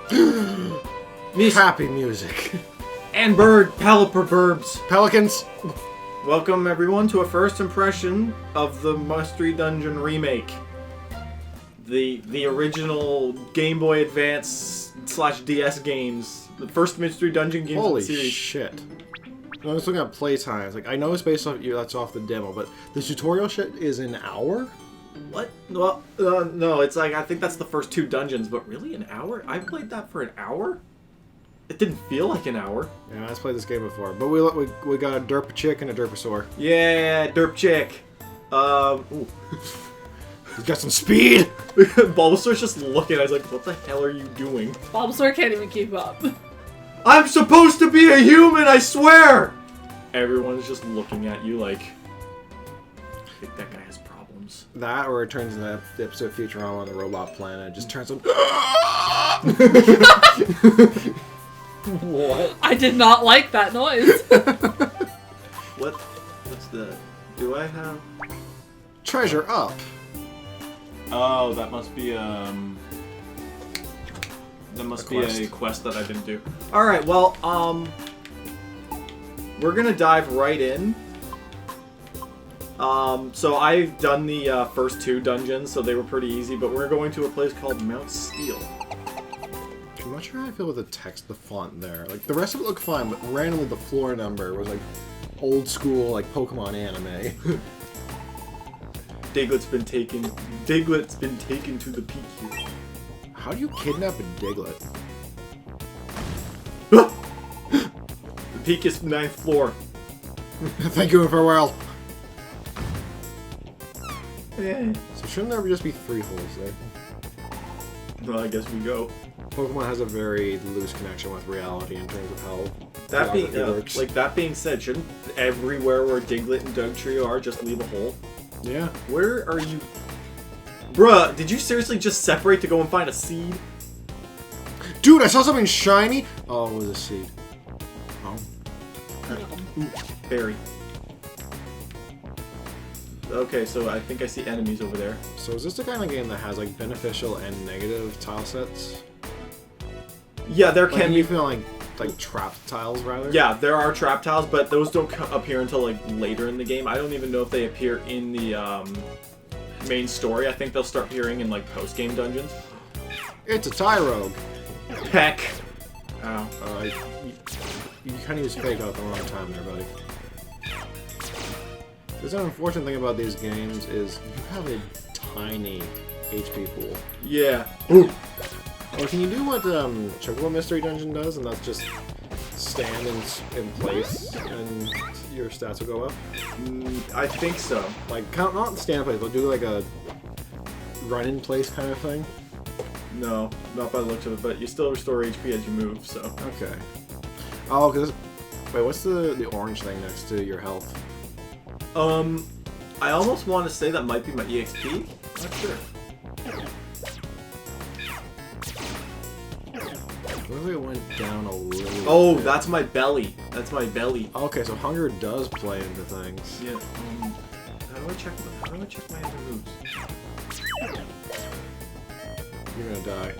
Happy music. And bird, verbs. Pelicans. Welcome everyone to a first impression of the Mystery Dungeon remake. The original Game Boy Advance / DS games. The first Mystery Dungeon games Holy in the series. shit. I was looking at playtimes. Like, I know it's based off that's off the demo, but the tutorial shit is an hour? What? Well, no, it's like, I think that's the first 2 dungeons, but really, an hour? I played that for an hour? It didn't feel like an hour. Yeah, I've played this game before, but we got a derp chick and a derposaur. Yeah, derp chick. Ooh. He's got some speed! Bulbasaur's just looking, I was like, what the hell are you doing? Bulbasaur can't even keep up. I'm supposed to be a human, I swear! Everyone's just looking at you like, I think that guy has problems. That, or it turns into that episode Futurama on the robot planet. It just turns on... What? I did not like that noise. What's the... Do I have... Treasure up. Oh, that must be, That must be a quest that I didn't do. Alright, well, we're gonna dive right in. So I've done the first 2 dungeons, so they were pretty easy, but we're going to a place called Mount Steel. I'm not sure how I feel with the text, the font there. Like, the rest of it looked fine, but randomly the floor number was like old school, like Pokemon anime. Diglett's been taken to the peak here. How do you kidnap a Diglett? The peak is 9th floor. Thank you and farewell. Yeah. So shouldn't there just be 3 holes there? Well, I guess we go. Pokemon has a very loose connection with reality in terms of how That being works. like that being said, shouldn't everywhere where Diglett and Dugtrio are just leave a hole? Yeah. Where are you? Bruh, did you seriously just separate to go and find a seed? Dude, I saw something shiny! Oh, it was a seed. Oh. Ooh, berry. Okay, so I think I see enemies over there. So is this the kind of game that has like beneficial and negative tile sets? Yeah, there Like, can you be. feel like trapped tiles rather? Yeah, there are trap tiles, but those don't appear until like later in the game. I don't even know if they appear in the main story. I think they'll start appearing in like post-game dungeons. It's a Tyrogue. Peck. Ow. You kind of used fake out at the wrong time there, buddy. There's an unfortunate thing about these games is you have a tiny HP pool. Yeah. Ooh. Or can you do what Pokémon Mystery Dungeon does, and that's just stand in place and your stats will go up? I think so. Like, not stand in place, but do like a run in place kind of thing? No, not by the looks of it, but you still restore HP as you move, so. Okay. Oh, because... Wait, what's the orange thing next to your health? I almost want to say that might be my EXP. Not sure. Looks like it went down a little Oh, bit. that's my belly. That's my belly. Okay, so hunger does play into things. Yeah. How do I check my other moves? You're gonna die.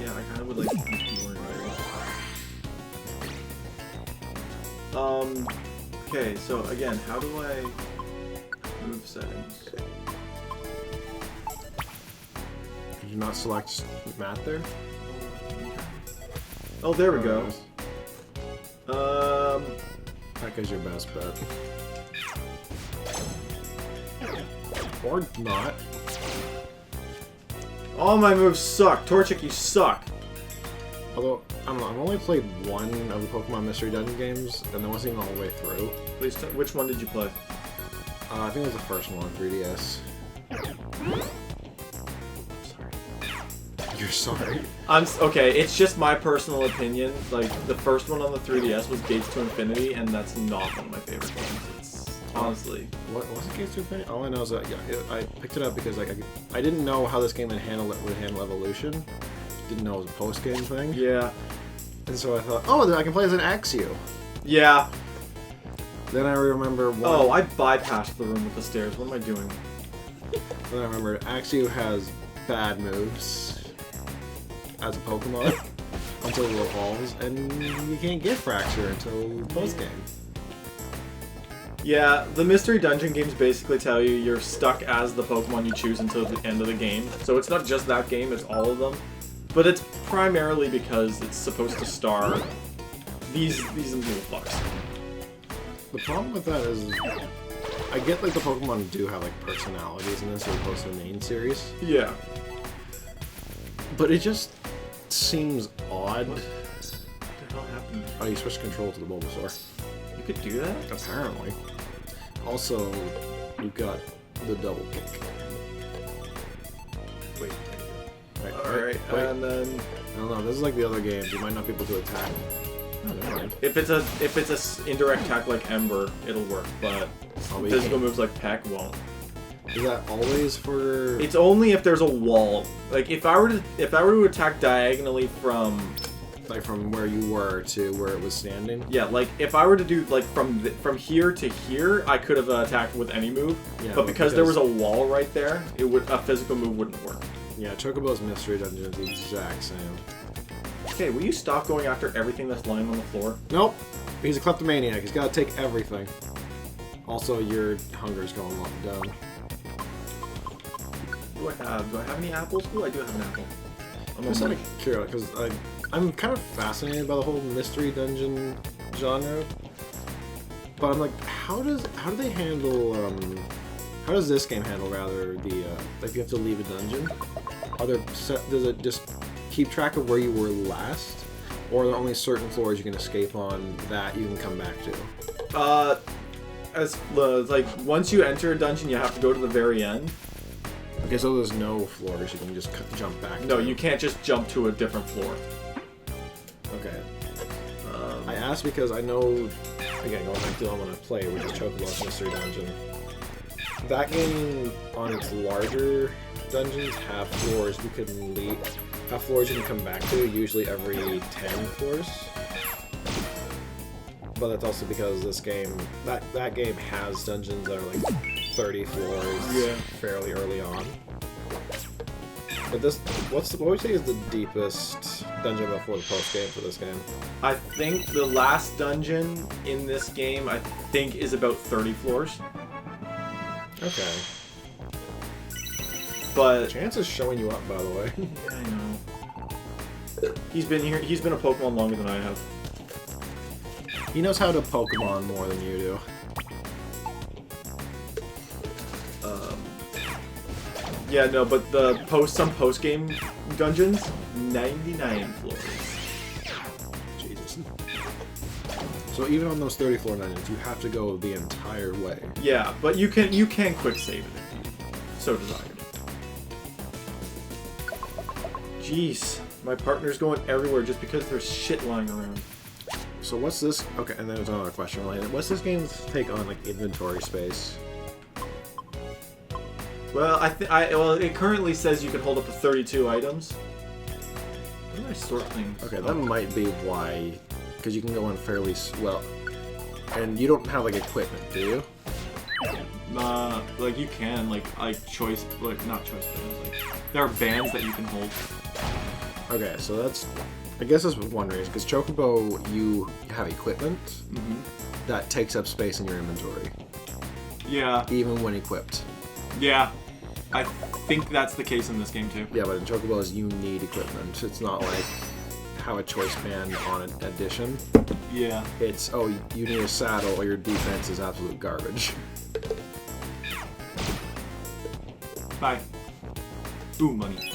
Yeah, I kind of would like to keep doing right. Okay, so again, how do I move settings? Did you not select math there? Oh, there we go. That guy's your best bet. Or not. All my moves suck. Torchic, you suck. Although, I don't know, I've only played one of the Pokemon Mystery Dungeon games, and that wasn't even all the way through. Please, which one did you play? I think it was the first one on 3DS. You're sorry. Okay, it's just my personal opinion. Like, the first one on the 3DS was Gates to Infinity, and that's not one of my favorite games. It's honestly. What was it, Gates to Infinity? All I know is that I picked it up because like I didn't know how this game would handle evolution. Didn't know it was a post game thing. Yeah. And so I thought, oh, then I can play as an Axew. Yeah. Then I remember one. Oh, I bypassed the room with the stairs. What am I doing? Then I remember Axew has bad moves as a Pokemon until it evolves, and you can't get Fracture until post-game. Yeah, the Mystery Dungeon games basically tell you you're stuck as the Pokemon you choose until the end of the game. So it's not just that game, it's all of them. But it's primarily because it's supposed to star these little fucks. The problem with that is, I get like the Pokemon do have like personalities in this as opposed to the main series, Yeah. but it just seems odd. What the hell happened? Oh, you switch control to the Bulbasaur. You could do that? Apparently. Also, you've got the double kick. Wait. Right, Alright, wait. and then... I don't know, this is like the other games, you might not be able to attack. Oh, never mind. If it's a indirect attack like Ember, it'll work, but Oh, but you physical can't. moves like Peck won't. Is that always for... It's only if there's a wall. Like if I were to attack diagonally from like from where you were to where it was standing? yeah, like if I were to do like from here to here, I could have attacked with any move. Yeah, but because there was a wall right there, a physical move wouldn't work. Yeah, Chocobo's Mystery Dungeon is the exact same. Okay, will you stop going after everything that's lying on the floor? Nope. He's a kleptomaniac. He's got to take everything. Also, your hunger's going down. Do I have any apples? Oh, I do have an apple. I'm just kind of curious because I'm kind of fascinated by the whole Mystery Dungeon genre. But I'm like, how do they handle? How does this game handle rather the if you have to leave a dungeon? Does it just keep track of where you were last, or are there only certain floors you can escape on that you can come back to? Like once you enter a dungeon, you have to go to the very end. Okay, so there's no floors you can just jump back No, to. you can't just jump to a different floor. Okay. I asked because I know, again, going back to the one I play, which is Chocobo's Mystery Dungeon. That game, on its larger dungeons, have floors you can leave, have floors you can come back to, usually every 10 floors. But that's also because this game, that game has dungeons that are like 30 floors fairly early on. But this, what would you say is the deepest dungeon before the post game for this game? I think the last dungeon in this game, I think, is about 30 floors. Okay. But Chance is showing you up, by the way. yeah, I know. He's been here. He's been a Pokemon longer than I have. He knows how to Pokemon more than you do. Yeah, no, but some post game dungeons, 99 floors. Jesus. So even on those 30 floor dungeons, you have to go the entire way. Yeah, but you can quick save it if you so desire. Jeez, my partner's going everywhere just because there's shit lying around. So what's this? Okay, and then there's another question related. What's this game's take on like inventory space? Well, well, it currently says you can hold up to 32 items. How do I sort things? Okay, that might be why, because you can go in fairly well, and you don't have like equipment, do you? Like you can, like choice, like not choice bands. Like there are bands that you can hold. Okay, so that's, I guess that's one reason, because Chocobo, you have equipment that takes up space in your inventory, Yeah, even when equipped. yeah. I think that's the case in this game too. Yeah, but in Chocobos, you need equipment. It's not like how a choice band on an edition. Yeah. It's, oh, you need a saddle or your defense is absolute garbage. Bye. Ooh, money.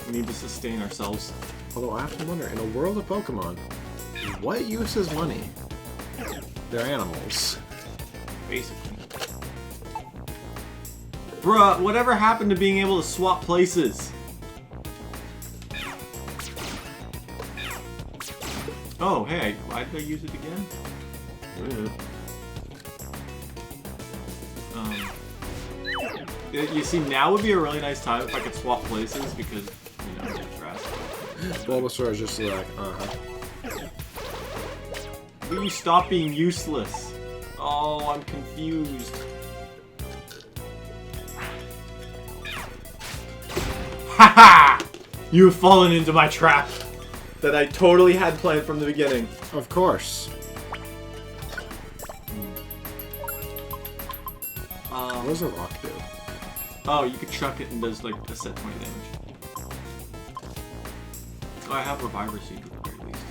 We need to sustain ourselves. Although I have to wonder, in a world of Pokemon, what use is money? They're animals. Basically. Bruh, whatever happened to being able to swap places? Oh, hey, why did I use it again? You see, now would be a really nice time if I could swap places because, you know, it's trash. Bulbasaur is just like, uh-huh. Will you stop being useless? Oh, I'm confused. Ha ha! You have fallen into my trap that I totally had planned from the beginning. Of course. What does a rock do? Oh, you could chuck it and does like a set 20 damage. Oh, I have Reviver Seed at the very least.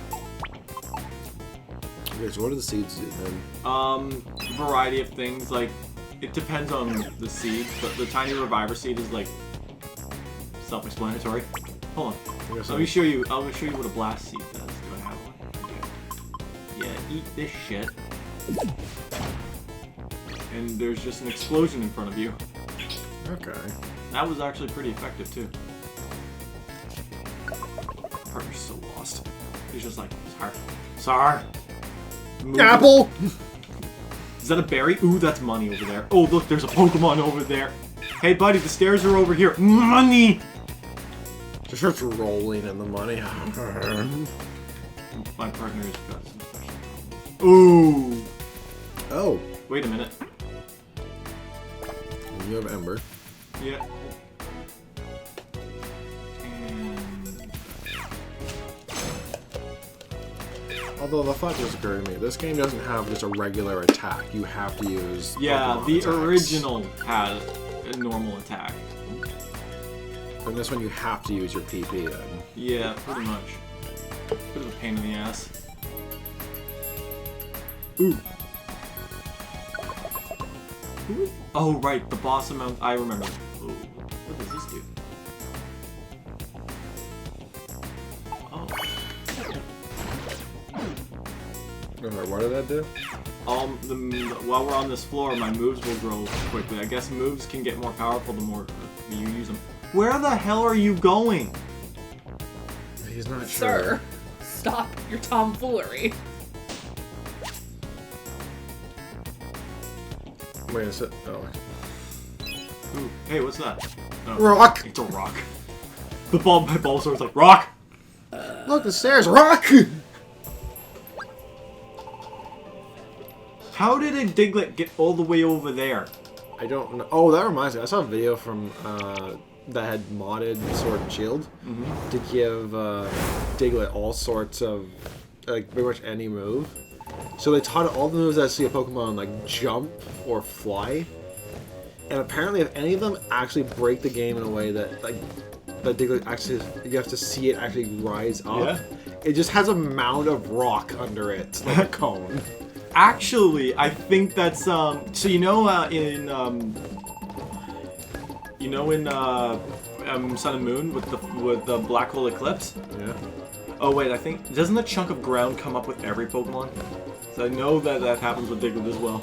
Okay, so what do the seeds do then? Variety of things. Like, it depends on the seed, but the tiny Reviver Seed is like self-explanatory. Hold on. Let me show you. I'll show you what a Blast Seed does. Do I have one? Yeah, eat this shit. And there's just an explosion in front of you. Okay. That was actually pretty effective too. Partner's so lost. He's just like, Sar. Move. Apple! Is that a berry? Ooh, that's money over there. Oh, look, there's a Pokemon over there. Hey, buddy, the stairs are over here. Money! Just starts rolling in the money. My partner has got some special. Ooh. Oh. Wait a minute. You have Ember. Yeah. And... Although the thought just occurred to me, this game doesn't have just a regular attack. You have to use yeah, Pokemon the attacks. original had a normal attack. And this one you have to use your PP then. Yeah, pretty much. Bit of a pain in the ass. Ooh. Oh, right, the boss amount. I remember. Ooh. What does this do? Oh. What did that do? While we're on this floor, my moves will grow quickly. I guess moves can get more powerful the more you use them. Where the hell are you going? He's not Sir, sure. stop your tomfoolery. Wait a sec. Oh. Ooh, hey, what's that? Oh, Rock! it's a rock. My Bulbasaur's like, rock! Look, the stairs! Rock! How did a Diglett get all the way over there? I don't know. Oh, that reminds me. I saw a video from that had modded Sword and Shield to give Diglett all sorts of, like, pretty much any move. So they taught it all the moves that see a Pokemon like jump or fly, and apparently if any of them actually break the game in a way that like that Diglett actually, you have to see it actually rise up. Yeah. It just has a mound of rock under it, like a cone. Actually, I think that's so in Sun and Moon with the black hole eclipse. Yeah. Oh wait, I think doesn't a chunk of ground come up with every Pokemon? So I know that happens with Diglett as well.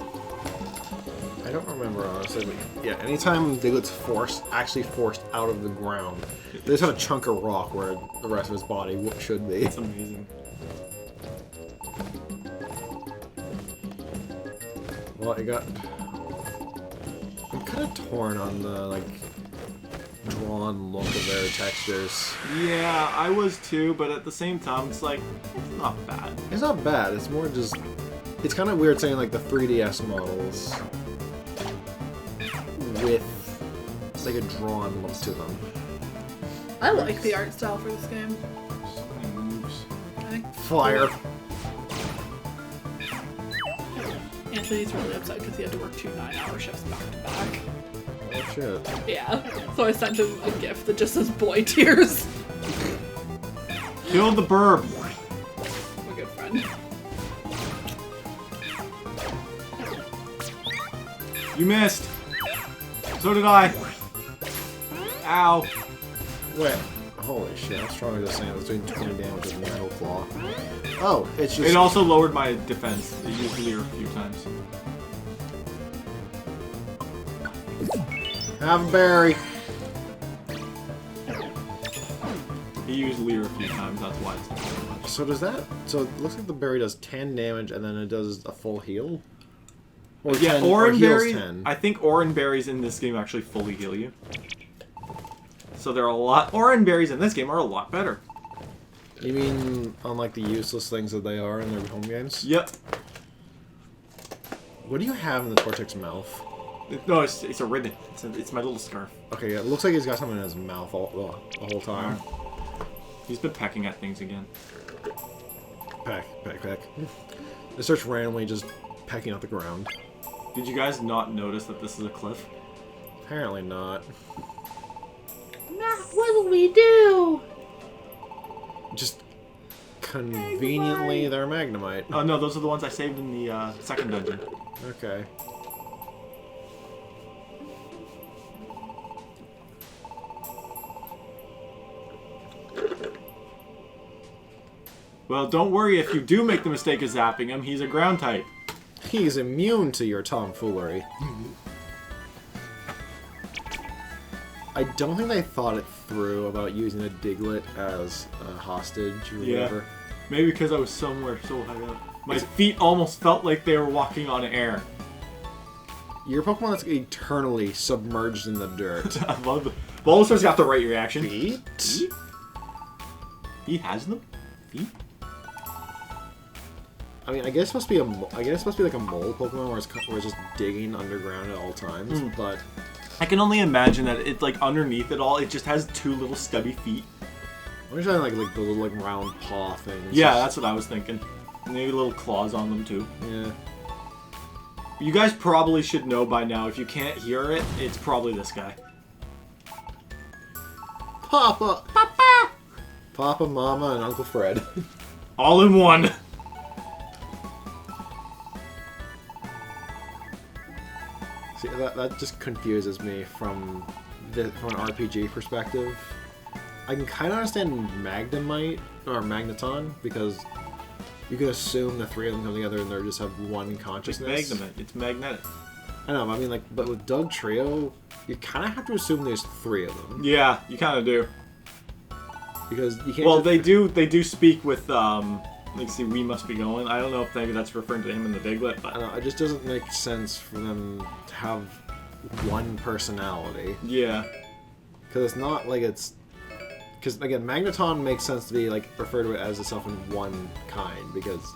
I don't remember honestly, but yeah, anytime Diglett's actually forced out of the ground, they just have a chunk of rock where the rest of his body should be. It's amazing. Well, I'm kind of torn on the like drawn look of their textures. Yeah, I was too, but at the same time, it's like it's not bad. It's not bad. It's more just. It's kind of weird saying like the 3DS models with like a drawn look to them. I like the art style for this game. So many moves. I think Fire. Anthony's really upset because he had to work 2 9-hour shifts back to back. Oh shit. Yeah, so I sent him a gift that just says boy tears. Kill the burb. My good friend. You missed. So did I. Ow. Wait. Holy shit! How strong is this thing? I was doing 20 damage with Metal Claw. Oh, it's just. It also lowered my defense. It used Leer a few times. Have a berry. He used Leer a few times. That's why it's not so much. So does that? So it looks like the berry does 10 damage and then it does a full heal. Or Yeah, 10, or Oran heals berries. 10. I think Oran berries in this game actually fully heal you. So they're a lot. Oran berries in this game are a lot better. You mean unlike the useless things that they are in their home games? Yep. What do you have in the Torchic's mouth? No, it's a ribbon. It's my little scarf. Okay, yeah, it looks like he's got something in his mouth the whole time. He's been pecking at things again. Peck. It starts randomly just pecking at the ground. Did you guys not notice that this is a cliff? Apparently not. What'll we do? Just conveniently, they're Magnemite. Oh no, those are the ones I saved in the second dungeon. Okay. Well, don't worry if you do make the mistake of zapping him. He's a ground type. He's immune to your tomfoolery. I don't think they thought it through about using a Diglett as a hostage or whatever. Maybe because I was somewhere so high up. My feet almost felt like they were walking on air. Your Pokemon that's eternally submerged in the dirt. I love it. Bulbasaur's got the right reaction. Feet? He has them? Feet? I mean, I guess it's supposed to be like a mole Pokemon where it's just digging underground at all times, but I can only imagine that it's like underneath it all, it just has two little stubby feet. I'm just like the little round paw things. Yeah, that's what I was thinking. Maybe little claws on them too. Yeah. You guys probably should know by now. If you can't hear it, it's probably this guy. Papa, Mama, and Uncle Fred. All in one. See, that just confuses me from an RPG perspective. I can kind of understand Magnemite or Magneton because you can assume the three of them come together and they just have one consciousness. It's magnetic. I know. I mean, like, but with Doug Trio, you kind of have to assume there's three of them Yeah, you kind of do. because you can't. Well, they do speak with like, see, we must be going. I don't know if maybe that's referring to him in the Diglett, but I don't know. It just doesn't make sense for them to have one personality yeah. because it's not like it's. Because again, Magneton makes sense to be like refer to it as itself in one kind because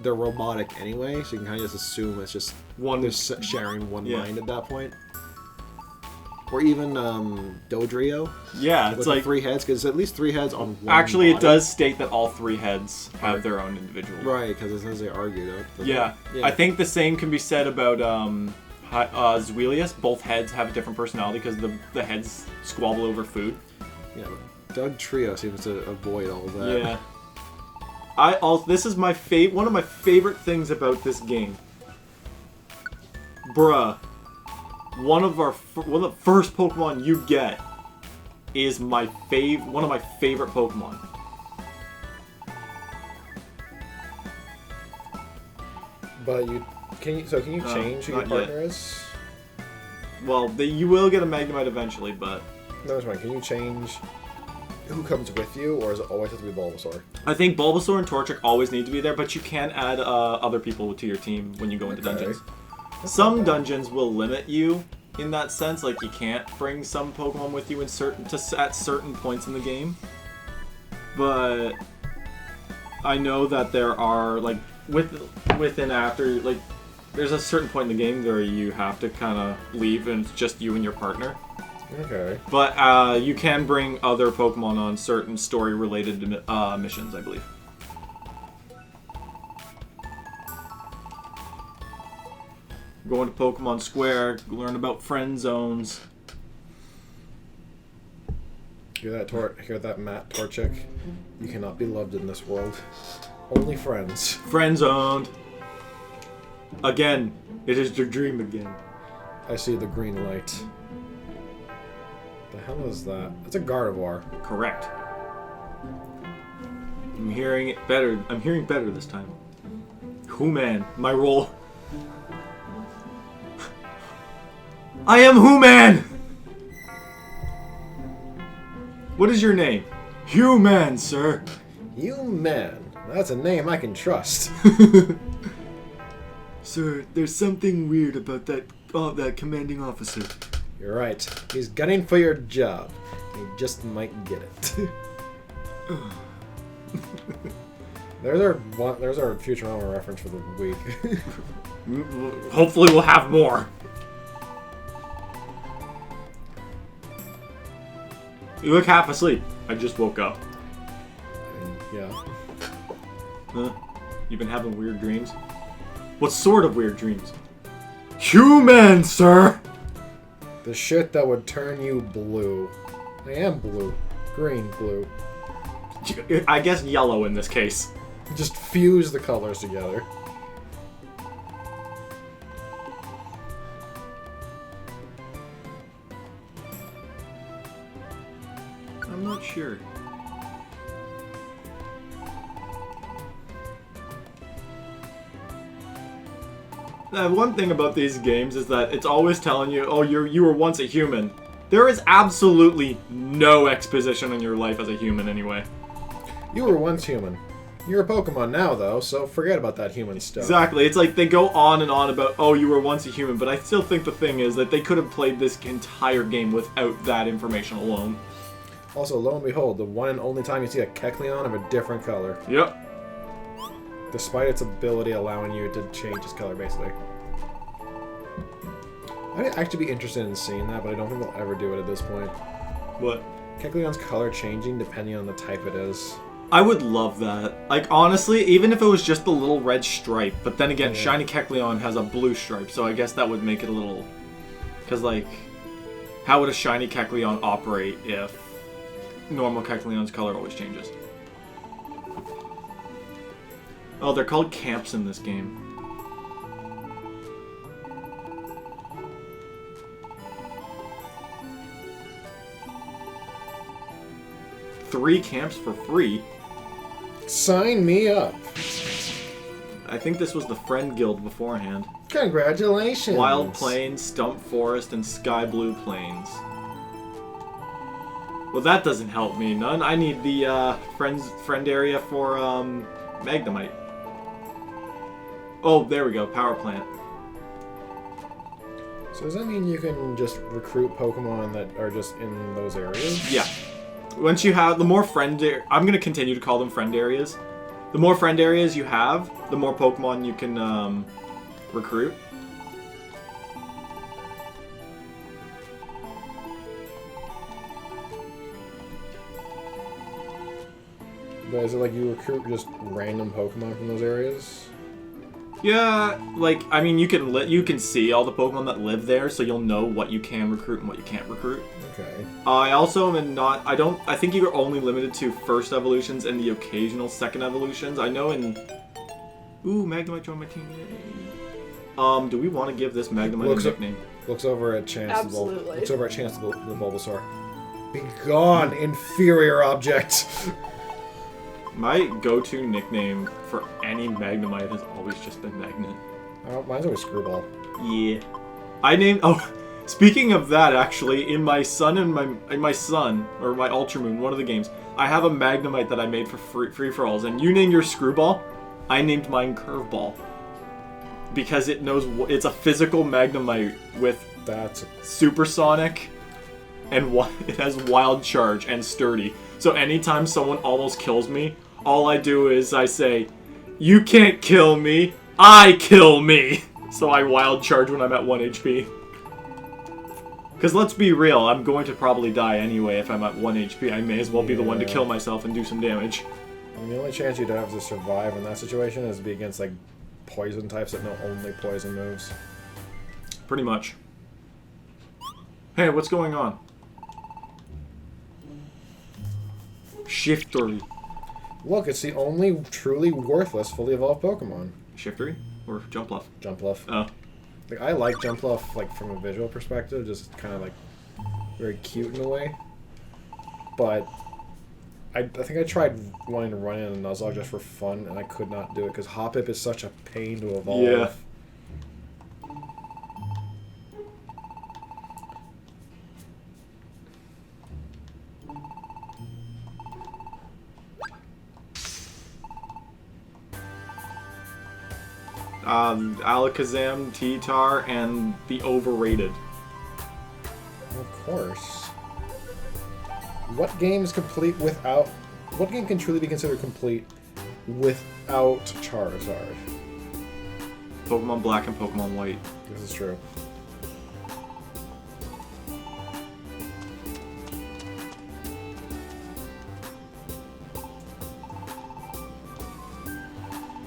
they're robotic anyway, so you can kind of just assume it's just they're sharing one mind at that point. Or even Dodrio. Yeah, it's with like the three heads because at least three heads on one. Actually, body. It does state that all three heads have their own individual. Right, because it says they argued it. Yeah. I think the same can be said about Zweilius. Both heads have a different personality because the heads squabble over food. Yeah. Doug Trio seems to avoid all that. Yeah. This is my one of my favorite things about this game. Bruh. One of the first Pokemon you get is one of my favorite Pokemon. But can you change who your not partner yet. is? Well, you will get a Magnemite eventually, but No, that's fine. Can you change who comes with you, or is it always have to be Bulbasaur? I think Bulbasaur and Torchic always need to be there, but you can add other people to your team when you go into dungeons. Some dungeons will limit you in that sense, like you can't bring some Pokemon with you at certain points in the game. But I know that there are like within after like there's a certain point in the game where you have to kind of leave and it's just you and your partner. Okay. But you can bring other Pokemon on certain story-related missions, I believe. Going to Pokemon Square, learn about friend zones. Hear that, Matt Torchic? You cannot be loved in this world. Only friends. Friend zoned. Again, it is your dream again. I see the green light. The hell is that? It's a Gardevoir. Correct. I'm hearing it better. I'm hearing better this time. Hooman, my role. I am Hooman! What is your name? Human, sir. You man. That's a name I can trust. Sir, there's something weird about that commanding officer. You're right. He's gunning for your job. He just might get it. There's our Futurama reference for the week. Hopefully we'll have more. You look half asleep. I just woke up. Yeah. Huh? You've been having weird dreams? What sort of weird dreams? Human, sir! The shit that would turn you blue. I am blue. Green, blue. I guess yellow in this case. Just fuse the colors together. I'm not sure. One thing about these games is that it's always telling you, oh, you were once a human. There is absolutely no exposition in your life as a human anyway. You were once human. You're a Pokemon now, though, so forget about that human stuff. Exactly. It's like they go on and on about, oh, you were once a human, but I still think the thing is that they could have played this entire game without that information alone. Also, lo and behold, the one and only time you see a Kecleon of a different color. Yep. Despite its ability allowing you to change its color, basically. I'd actually be interested in seeing that, but I don't think they'll ever do it at this point. What? Kecleon's color changing depending on the type it is. I would love that. Like, honestly, even if it was just the little red stripe, but then again, Shiny Kecleon has a blue stripe, so I guess that would make it a little... Because, like, how would a Shiny Kecleon operate if normal Kecleon's color always changes? Oh, they're called camps in this game. Three camps for free? Sign me up. I think this was the Friend Guild beforehand. Congratulations. Wild Plains, Stump Forest, and Sky Blue Plains. Well, that doesn't help me none. I need the friend area for Magnemite. Oh, there we go. Power Plant. So does that mean you can just recruit Pokemon that are just in those areas? Yeah. Once you have the more I'm going to continue to call them friend areas. The more friend areas you have, the more Pokemon you can recruit. But is it like you recruit just random Pokemon from those areas? Yeah, like, I mean, you can see all the Pokemon that live there, so you'll know what you can recruit and what you can't recruit. Okay. I also am not... I think you're only limited to first evolutions and the occasional second evolutions. I know in... Ooh, Magnemite joined my team. Yay. Do we want to give this Magnemite a nickname? Looks over at Chance. Absolutely. Looks over at Chance the Bulbasaur. Be gone, inferior object! My go-to nickname for any Magnemite has always just been Magnet. Oh, mine's always Screwball. Yeah. I named... Oh, speaking of that, actually, in my Sun, or my Ultra Moon, one of the games, I have a Magnemite that I made for free-for-alls, and you named your Screwball, I named mine Curveball. Because it knows... It's a physical Magnemite with... That's... Supersonic, and it has Wild Charge and Sturdy. So anytime someone almost kills me, all I do is I say, you can't kill me, I kill me! So I Wild Charge when I'm at 1 HP. Because let's be real, I'm going to probably die anyway if I'm at 1 HP. I may as well be the one to kill myself and do some damage. I mean, the only chance you'd have to survive in that situation is to be against, like, poison types that know only poison moves. Pretty much. Hey, what's going on? Shiftery. Look, it's the only truly worthless fully evolved Pokemon. Shiftery? Or Jumpluff? Jumpluff. Oh. Like, I like Jumpluff, like, from a visual perspective, just kind of, like, very cute in a way. But I think I tried wanting to run in a Nuzlocke just for fun, and I could not do it, because Hoppip is such a pain to evolve. Yeah. Alakazam, T-Tar, and the Overrated. Of course. What game is complete without... What game can truly be considered complete without Charizard? Pokemon Black and Pokemon White. This is true.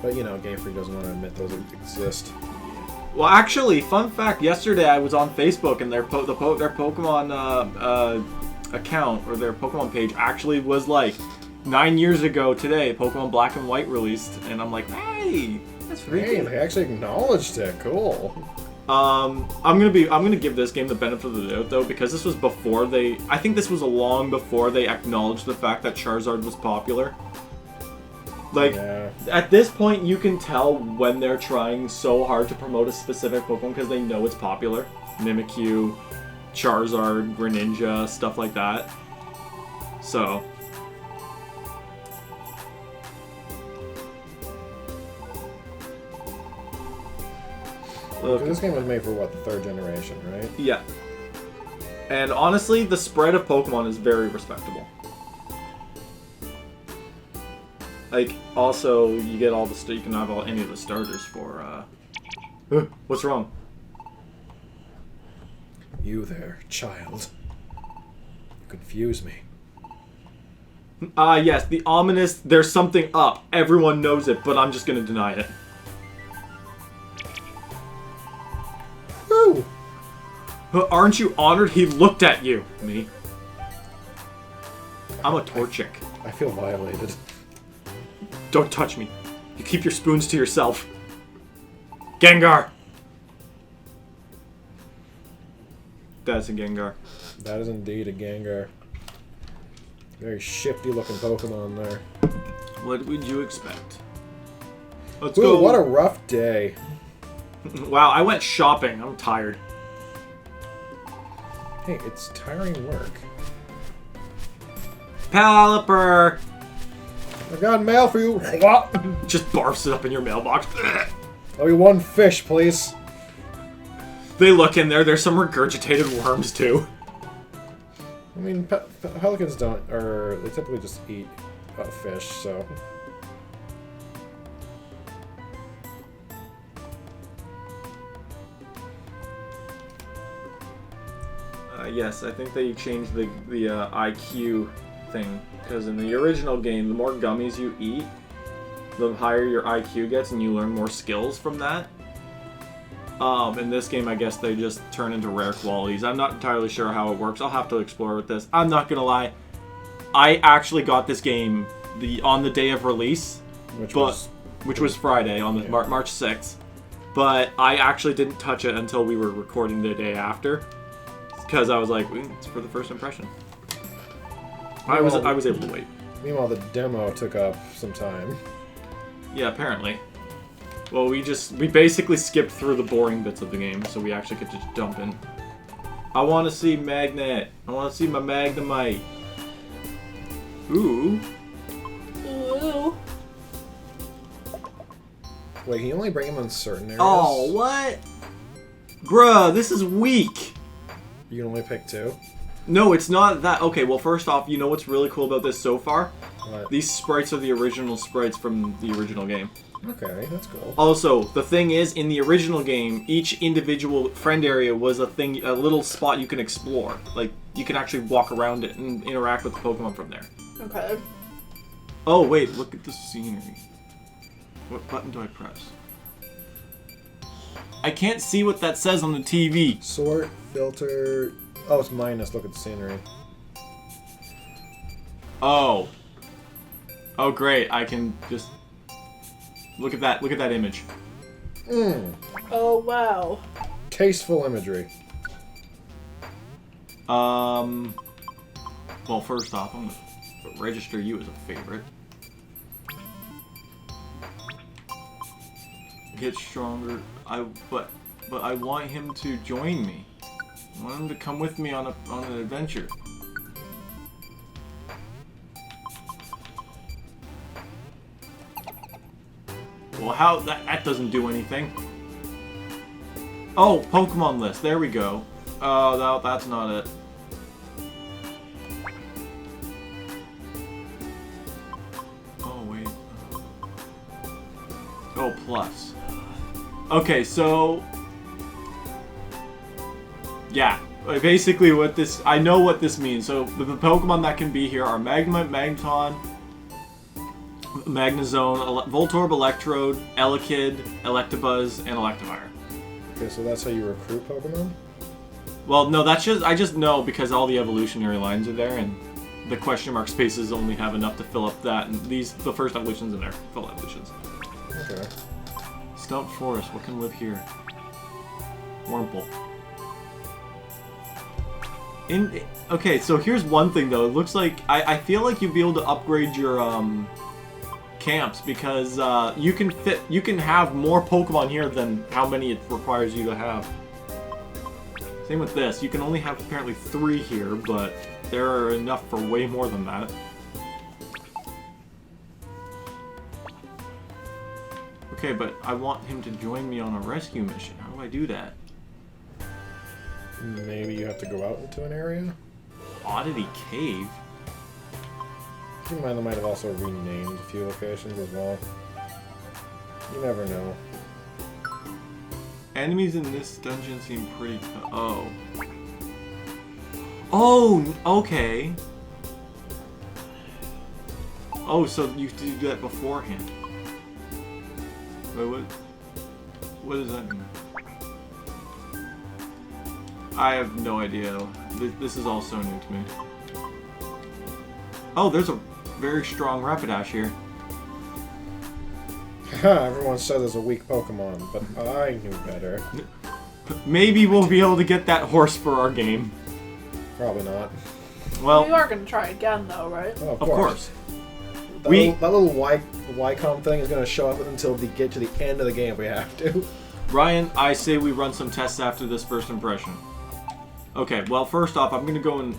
But, you know, Game Freak doesn't want to admit those exist. Well, actually, fun fact, yesterday I was on Facebook and their Pokemon account, or their Pokemon page, actually was like 9 years ago today, Pokemon Black and White released, and I'm like, hey, that's freaking. Hey, they actually acknowledged it. Cool. I'm gonna give this game the benefit of the doubt though, because this was before I think this was long before they acknowledged the fact that Charizard was popular. Like, yeah. At this point, you can tell when they're trying so hard to promote a specific Pokemon because they know it's popular. Mimikyu, Charizard, Greninja, stuff like that. So. This game was made for, what, the 3rd generation, right? Yeah. And honestly, the spread of Pokemon is very respectable. Like, also, you get all the you can have any of the starters for, what's wrong? You there, child. You confuse me. Yes, the ominous, there's something up. Everyone knows it, but I'm just gonna deny it. Woo! Aren't you honored he looked at you? Me. I'm a Torchic. I feel violated. Don't touch me. You keep your spoons to yourself. Gengar! That's a Gengar. That is indeed a Gengar. Very shifty looking Pokemon there. What would you expect? Let's Ooh, go. what a rough day. Wow, I went shopping. I'm tired. Hey, it's tiring work. Paliper! I got mail for you. Just barfs it up in your mailbox. Only one fish, please. They look in there. There's some regurgitated worms, too. I mean, pelicans don't, or they typically just eat fish, so. Yes, I think they changed the IQ thing, because in the original game, the more gummies you eat, the higher your IQ gets, and you learn more skills from that. In this game, I guess they just turn into rare qualities. I'm not entirely sure how it works. I'll have to explore with this. I'm not gonna lie, I actually got this game on the day of release, which was Friday on the March 6th. But I actually didn't touch it until we were recording the day after, because I was like, it's for the first impression. I was able to wait. Meanwhile, the demo took up some time. Yeah, apparently. Well, we basically skipped through the boring bits of the game, so we actually get to jump in. I want to see Magnet. I want to see my Magnemite. Ooh. Ooh. Wait, can you only bring him in certain areas? Oh, what? Bruh, this is weak. You can only pick 2? No, it's not that. Okay, well, first off, you know what's really cool about this so far? What? These sprites are the original sprites from the original game. Okay, that's cool. Also, the thing is, in the original game, each individual friend area was a little spot you can explore. Like, you can actually walk around it and interact with the Pokemon from there. Okay. Oh, wait, look at the scenery. What button do I press? I can't see what that says on the TV. Sort, filter... Oh, it's minus. Look at the scenery. Oh. Oh, great. I can just... Look at that. Look at that image. Oh, wow. Tasteful imagery. Well, first off, I'm gonna register you as a favorite. Get stronger. But I want him to join me. I want him to come with me on an adventure. Well, how that doesn't do anything. Oh, Pokemon list. There we go. Oh, no, that's not it. Oh, wait. Oh, plus. Okay, so... Yeah. Basically what this... I know what this means. So, the Pokemon that can be here are Magnemite, Magneton... Magnezone, Voltorb, Electrode, Elekid, Electabuzz, and Electivire. Okay, so that's how you recruit Pokemon? Well, no, I just know because all the evolutionary lines are there, and the question mark spaces only have enough to fill up that, and the first evolutions in there, full evolutions. Okay. Stump Forest, what can live here? Wurmple. Okay, so here's one thing though. It looks like I feel like you'd be able to upgrade your camps because you can have more Pokemon here than how many it requires you to have. Same with this. You can only have apparently 3 here, but there are enough for way more than that. Okay, but I want him to join me on a rescue mission. How do I do that? Maybe you have to go out into an area? Oddity Cave? Keep in mind they might have also renamed a few locations as well. You never know. Enemies in this dungeon seem pretty... Oh. Oh, okay. Oh, so you have to do that beforehand. Wait, what does that mean? I have no idea. This is all so new to me. Oh, there's a very strong Rapidash here. Everyone said there's a weak Pokemon, but I knew better. Maybe we'll be able to get that horse for our game. Probably not. Well, we are going to try again, though, right? Oh, of course. That little Wycombe thing is going to show up until we get to the end of the game if we have to. Ryan, I say we run some tests after this first impression. Okay, well, first off, I'm gonna go and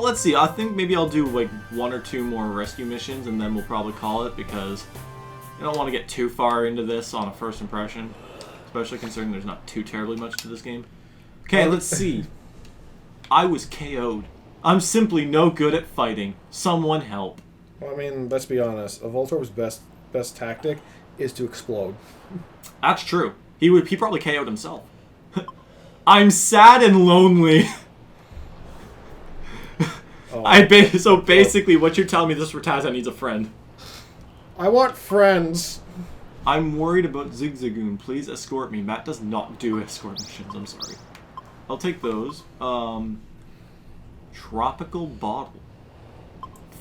let's see. I think maybe I'll do like 1 or 2 more rescue missions, and then we'll probably call it because I don't want to get too far into this on a first impression, especially considering there's not too terribly much to this game. Okay, let's see. I was KO'd. I'm simply no good at fighting. Someone help. Well, I mean, let's be honest. A Voltorb's best tactic is to explode. That's true. He probably KO'd himself. I'm sad and lonely. Oh. So basically, what you're telling me, this Rattata needs a friend. I want friends. I'm worried about Zigzagoon. Please escort me. Matt does not do escort missions. I'm sorry. I'll take those. Tropical bottle.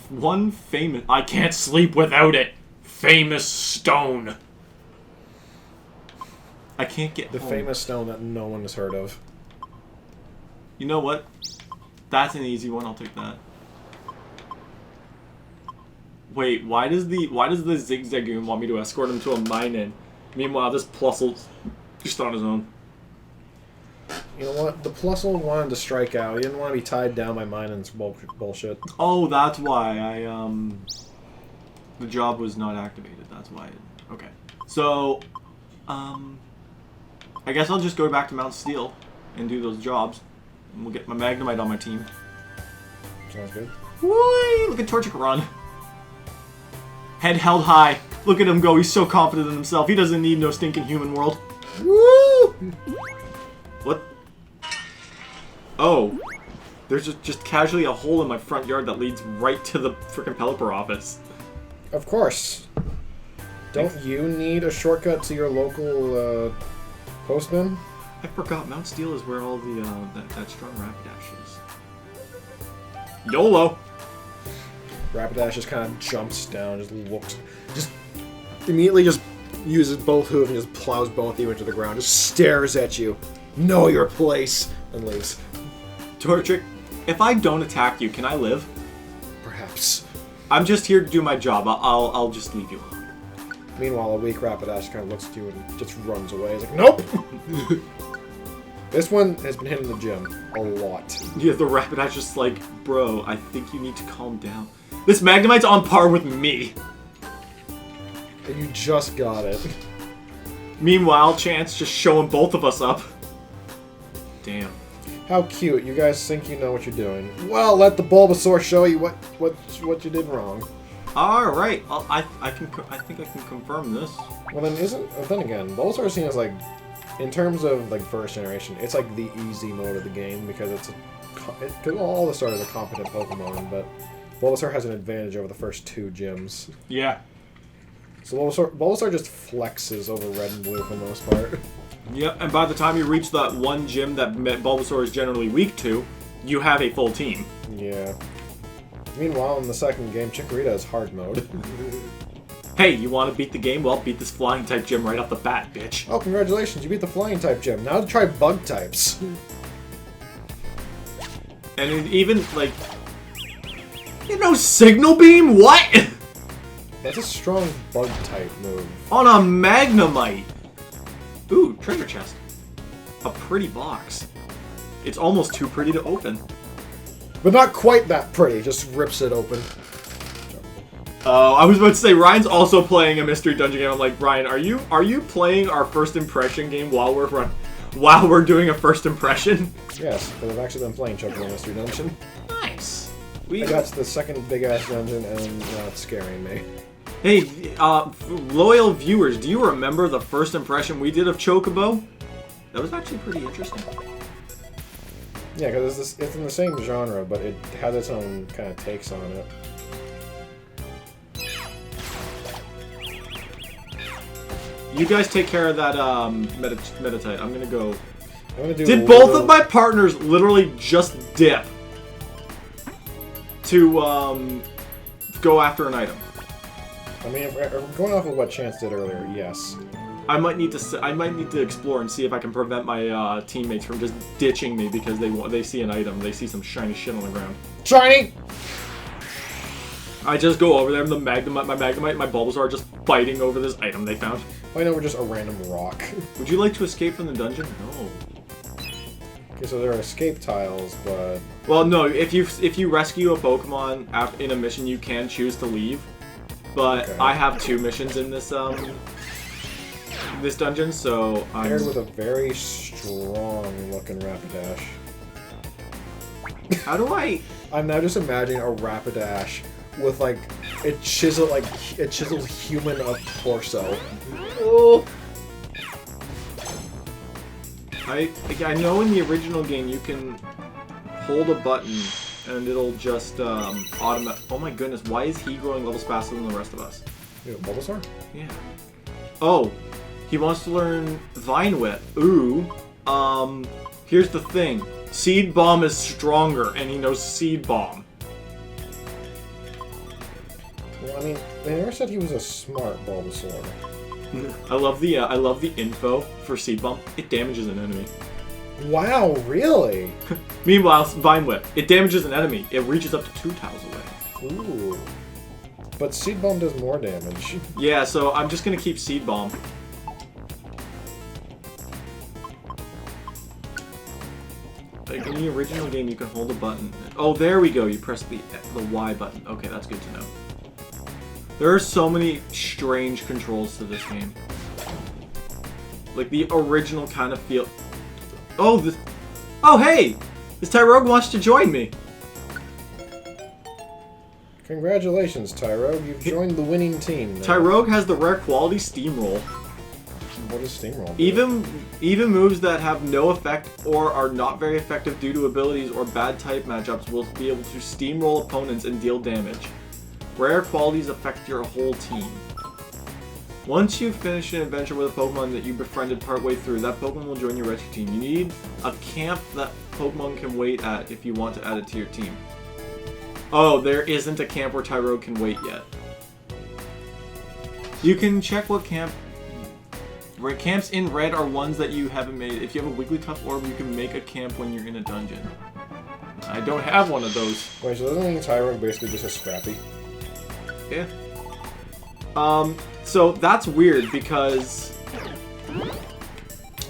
One famous... I can't sleep without it. Famous stone. I can't get the home. famous stone that no one has heard of. You know what? That's an easy one. I'll take that. Wait, why does the Zigzagoon want me to escort him to a mine in? Meanwhile, this Plusle's just on his own. You know what? The Plusle wanted to strike out. He didn't want to be tied down by mine and bullshit. Oh, that's why the job was not activated. That's why. Okay. So, I guess I'll just go back to Mount Steel and do those jobs. And we'll get my Magnemite on my team. Sounds good. Whee! Look at Torchic run. Head held high. Look at him go. He's so confident in himself. He doesn't need no stinking human world. Woo! What? Oh. There's just casually a hole in my front yard that leads right to the frickin' Pelipper office. Of course. Don't you need a shortcut to your local postman? I forgot. Mount Steel is where all the that strong Rapidash is. YOLO! Rapidash just kind of jumps down, just immediately just uses both hooves and just plows both of you into the ground, just stares at you. Know your place, and leaves. Torchic, if I don't attack you, can I live? Perhaps. I'm just here to do my job. I'll just leave you alone. Meanwhile, a weak Rapidash kind of looks at you and just runs away. He's like, nope! This one has been hitting the gym a lot. Yeah, the Rapidash just like, bro, I think you need to calm down. This Magnemite's on par with me. And you just got it. Meanwhile, Chance just showing both of us up. Damn. How cute. You guys think you know what you're doing. Well, let the Bulbasaur show you what you did wrong. Alright, I think I can confirm this. Well then again, Bulbasaur is seen as like, in terms of like first generation, it's like the easy mode of the game because all the starters are competent Pokemon, but Bulbasaur has an advantage over the first 2 gyms. Yeah. So Bulbasaur just flexes over red and blue for the most part. Yep, and by the time you reach that one gym that Bulbasaur is generally weak to, you have a full team. Yeah. Meanwhile, in the second game, Chikorita is hard mode. Hey, you want to beat the game? Well, beat this flying type gym right off the bat, bitch. Oh, congratulations, you beat the flying type gym. Now try bug types. And even, like... You know, Signal Beam? What? That's a strong bug type move. On a Magnemite! Ooh, treasure chest. A pretty box. It's almost too pretty to open. But not quite that pretty, just rips it open. Oh, I was about to say, Ryan's also playing a Mystery Dungeon game. I'm like, Ryan, are you playing our first impression game while we're doing a first impression? Yes, but I've actually been playing Pokémon Mystery Dungeon. Nice. I got to the second big-ass dungeon, and now it's scaring me. Hey, loyal viewers, do you remember the first impression we did of Chocobo? That was actually pretty interesting. Yeah, because it's in the same genre, but it has its own kind of takes on it. You guys take care of that Meditite. I'm gonna go. Did both of my partners literally just dip to go after an item? I mean, if we're going off of what Chance did earlier, yes. I might need to explore and see if I can prevent my teammates from just ditching me because they see an item, they see some shiny shit on the ground. Shiny! I just go over there, and my Magnemite, and my Bulbasaur are just fighting over this item they found. I know we're just a random rock. Would you like to escape from the dungeon? No. Okay, so there are escape tiles, but... Well, no. If you rescue a Pokemon in a mission, you can choose to leave. But okay. I have 2 missions in this this dungeon, so I'm paired with a very strong-looking Rapidash. How do I? I'm now just imagining a Rapidash with like it chiseled human up torso. Oh. I know in the original game you can hold a button and it'll just automatic. Oh my goodness! Why is he growing levels faster than the rest of us? You know, Bulbasaur? Yeah. Oh, he wants to learn Vine Whip. Ooh. Here's the thing. Seed Bomb is stronger, and he knows Seed Bomb. Well, I mean, they never said he was a smart Bulbasaur. I love the info for Seed Bomb. It damages an enemy. Wow, really? Meanwhile, Vine Whip. It damages an enemy. It reaches up to 2 tiles away. Ooh. But Seed Bomb does more damage. Yeah, so I'm just gonna keep Seed Bomb. Like in the original game, you can hold a button. Oh, there we go. You press the Y button. Okay, that's good to know. There are so many strange controls to this game. Like the original kind of feel. Oh, this. Oh, hey! This Tyrogue wants to join me. Congratulations, Tyrogue. You've joined the winning team now. Tyrogue has the rare quality Steamroll. What is Steamroll? Even moves that have no effect or are not very effective due to abilities or bad type matchups will be able to steamroll opponents and deal damage. Rare qualities affect your whole team. Once you finish an adventure with a Pokemon that you befriended partway through, that Pokemon will join your rescue team. You need a camp that Pokemon can wait at if you want to add it to your team. Oh, there isn't a camp where Tyrogue can wait yet. You can check what camp... Camps in red are ones that you haven't made. If you have a Wigglytuff orb, you can make a camp when you're in a dungeon. I don't have one of those. Wait, so doesn't mean Tyrogue basically just a Scrappy? Yeah. So that's weird because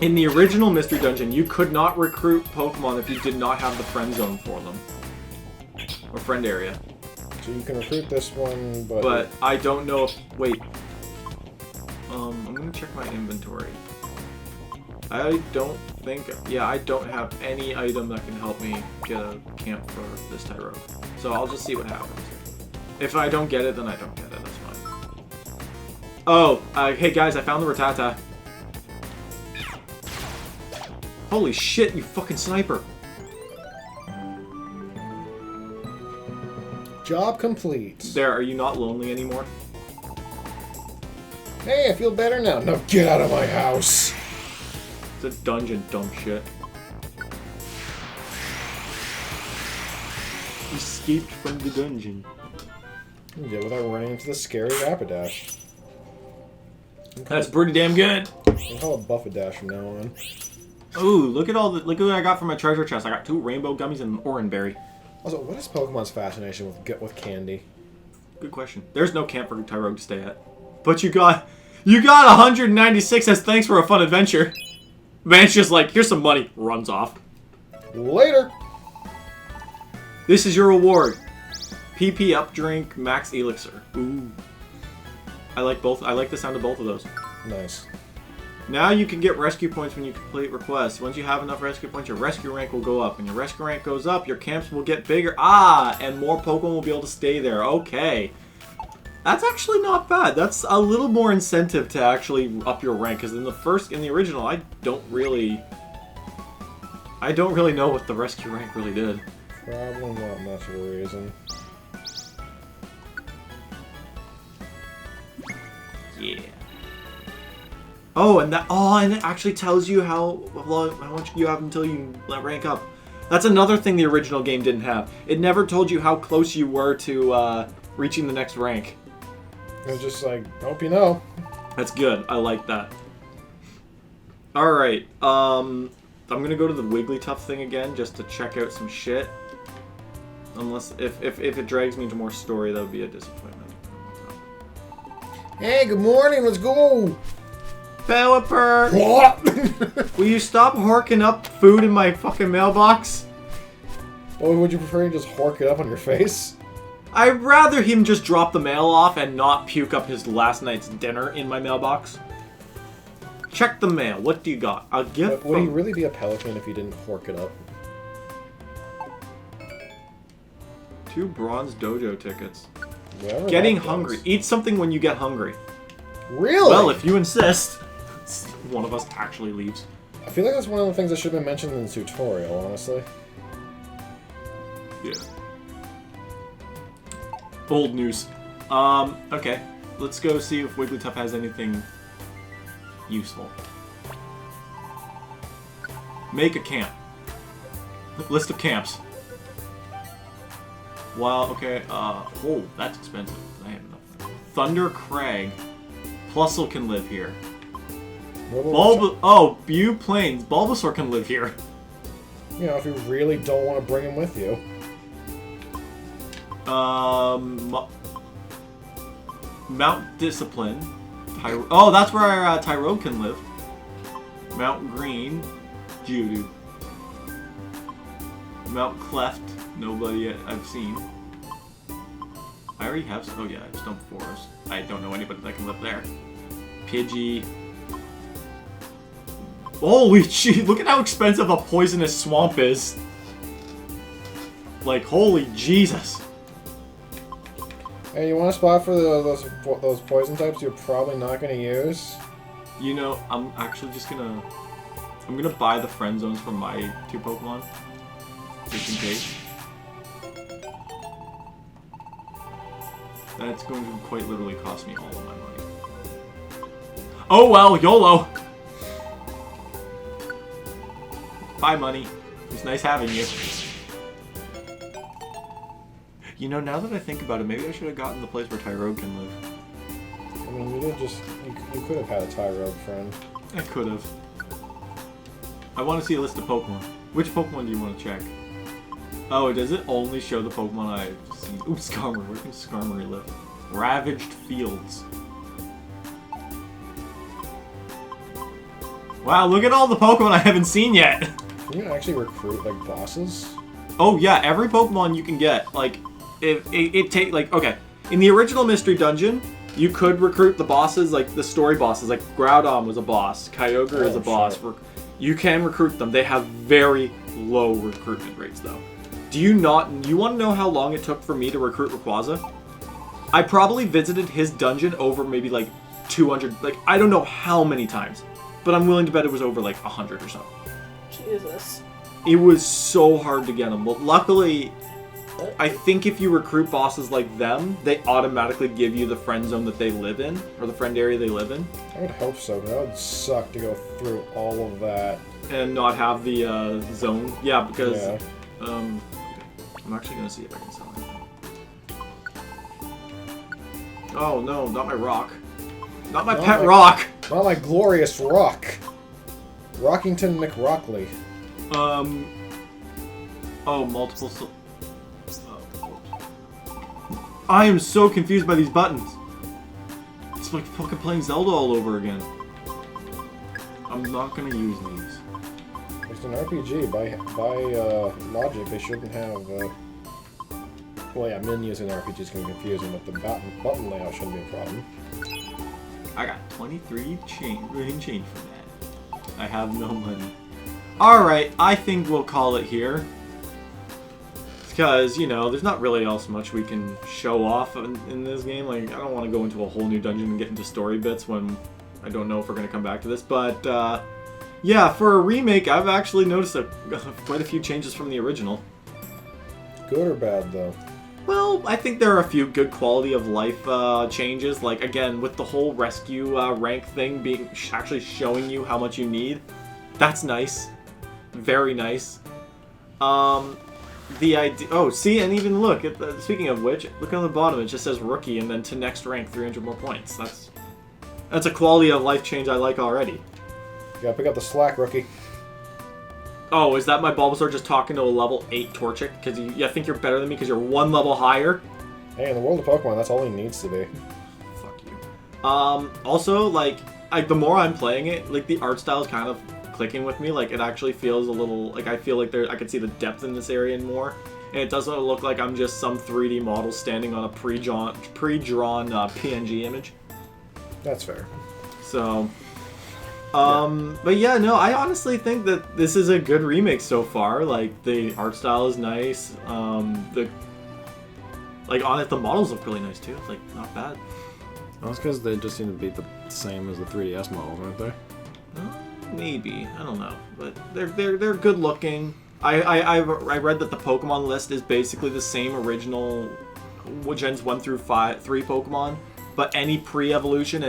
in the original Mystery Dungeon, you could not recruit Pokemon if you did not have the friend zone for them. Or friend area. So you can recruit this one, but... But I don't know if... Wait. I'm gonna check my inventory. I don't think... Yeah, I don't have any item that can help me get a camp for this Tyrogue. So I'll just see what happens. If I don't get it, then I don't get it. That's fine. Oh, hey guys, I found the Rattata. Holy shit, you fucking sniper. Job complete. There, are you not lonely anymore? Hey, I feel better now. Now get out of my house. It's a dungeon, dumb shit. Escaped from the dungeon. Yeah, without running into the scary Rapidash. That's pretty damn good. I'll call it Buffadash from now on. Ooh, look at look at what I got from my treasure chest. I got 2 rainbow gummies and an oranberry. Also, what is Pokemon's fascination with candy? Good question. There's no camp for Tyrogue to stay at. But you got 196 as thanks for a fun adventure. Man's just like, here's some money. Runs off. Later. This is your reward. PP up drink, max elixir. Ooh. I like both. I like the sound of both of those. Nice. Now you can get rescue points when you complete requests. Once you have enough rescue points, your rescue rank will go up. And your rescue rank goes up, your camps will get bigger. Ah, and more Pokemon will be able to stay there. Okay. That's actually not bad. That's a little more incentive to actually up your rank. Because in the original, I don't really know what the rescue rank really did. Probably not much of a reason. Yeah. Oh, and it actually tells you how much you have until you rank up. That's another thing the original game didn't have. It never told you how close you were to reaching the next rank. It was just like, hope you know. That's good. I like that. All right. I'm gonna go to the Wigglytuff thing again just to check out some shit. Unless if it drags me into more story, that would be a disappointment. Hey, good morning. Let's go. Pelipper! What? Will you stop horking up food in my fucking mailbox? Or would you prefer to just hork it up on your face? I'd rather him just drop the mail off and not puke up his last night's dinner in my mailbox. Check the mail. What do you got? A gift Would he really be a pelican if he didn't hork it up? 2 bronze dojo tickets. Whatever Getting that hungry. does. Eat something when you get hungry. Really? Well, if you insist. One of us actually leaves. I feel like that's one of the things that should have been mentioned in the tutorial, honestly. Yeah. Old news. Okay. Let's go see if Wigglytuff has anything useful. Make a camp. List of camps. Wow, okay, oh, that's expensive. I have enough. Thunder Crag. Plusle can live here. Bew Plains. Bulbasaur can live here. You know, if you really don't want to bring him with you. Mount Discipline. Oh, that's where Tyrogue can live. Mount Green. Geodude. Mount Cleft. Nobody I've seen. I already have. Oh yeah, Stump Forest. I don't know anybody that can live there. Pidgey. Holy shit! Look at how expensive a poisonous swamp is. Like, holy Jesus. Hey, you want a spot for those poison types you're probably not going to use? You know, I'm actually just gonna... I'm gonna buy the friend zones from my 2 Pokemon. Just in case. That's going to quite literally cost me all of my money. Oh well, YOLO! Bye, money. It was nice having you. You know, now that I think about it, maybe I should have gotten the place where Tyrogue can live. I mean, you did just... You could have had a Tyrogue friend. I could have. I want to see a list of Pokemon. Which Pokemon do you want to check? Oh, does it only show the Pokemon I've seen? Ooh, Skarmory. Where can Skarmory live? Ravaged Fields. Wow, look at all the Pokemon I haven't seen yet! Can you actually recruit, like, bosses? Oh yeah, every Pokemon you can get, like, okay, in the original Mystery Dungeon, you could recruit the bosses, like, the story bosses, like, Groudon was a boss, Kyogre is a boss. Sure. You can recruit them. They have very low recruitment rates, though. You want to know how long it took for me to recruit Rayquaza? I probably visited his dungeon over maybe, like, 200, like, I don't know how many times, but I'm willing to bet it was over, like, 100 or something. Jesus. It was so hard to get him, but luckily, I think if you recruit bosses like them, they automatically give you the friend zone that they live in, or the friend area they live in. I would hope so, but that would suck to go through all of that. And not have the zone. Yeah, because... Yeah. Okay. I'm actually going to see if I can sell anything. Oh no, not my rock. Not my pet rock! Not my glorious rock. Rockington McRockley. Oh, multiple... I am so confused by these buttons. It's like fucking playing Zelda all over again. I'm not gonna use these. It's an RPG. By logic, they shouldn't have... Well, yeah, menus in RPGs can be confusing, but the button layout shouldn't be a problem. I got 23 change for that. I have no money. Alright, I think we'll call it here. Because, you know, there's not really else much we can show off in this game. Like, I don't want to go into a whole new dungeon and get into story bits when I don't know if we're going to come back to this. But, yeah, for a remake, I've actually noticed quite a few changes from the original. Good or bad, though? Well, I think there are a few good quality of life changes. Like, again, with the whole rescue rank thing being actually showing you how much you need. That's nice. Very nice. The idea... Oh, see, and even look, at the, speaking of which, look on the bottom, it just says rookie, and then to next rank, 300 more points. That's a quality of life change I like already. You gotta pick up the slack, rookie. Oh, is that my Bulbasaur just talking to a level 8 Torchic? Because you think you're better than me because you're one level higher? Hey, in the world of Pokemon, that's all he needs to be. Fuck you. Also, like, the more I'm playing it, like, the art style is kind of clicking with me. Like, it actually feels a little, like, I feel like I can see the depth in this area more. And it doesn't look like I'm just some 3D model standing on a pre-drawn PNG image. That's fair. So... but yeah, no, I honestly think that this is a good remake so far. Like, the art style is nice. The models look really nice too. Like, not bad. Well, that's because they just seem to be the same as the 3DS models, aren't they? Maybe, I don't know, but they're good looking. I read that the Pokemon list is basically the same original gens 1 through 3 Pokemon. But any pre-evolution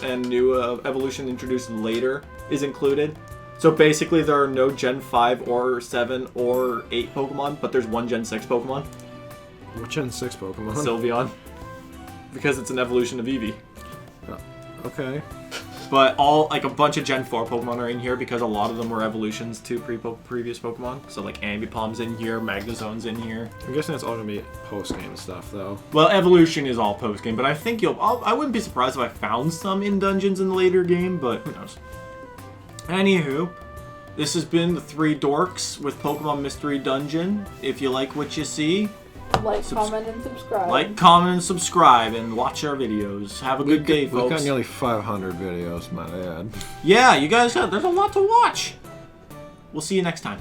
and new evolution introduced later is included. So basically there are no Gen 5 or 7 or 8 Pokemon, but there's one Gen 6 Pokemon. What Gen 6 Pokemon? Sylveon. Because it's an evolution of Eevee. Okay. But a bunch of Gen 4 Pokemon are in here because a lot of them were evolutions to previous Pokemon. So like Ambipom's in here, Magnezone's in here. I'm guessing it's all gonna be post-game stuff, though. Well, evolution is all post-game, but I think I wouldn't be surprised if I found some in dungeons in the later game, but who knows. Anywho, this has been the 3 Dorks with Pokemon Mystery Dungeon. If you like what you see, comment, and subscribe. Like, comment, and subscribe, and watch our videos. Have a good day, folks. We've got nearly 500 videos, might I add. Yeah, you guys there's a lot to watch. We'll see you next time.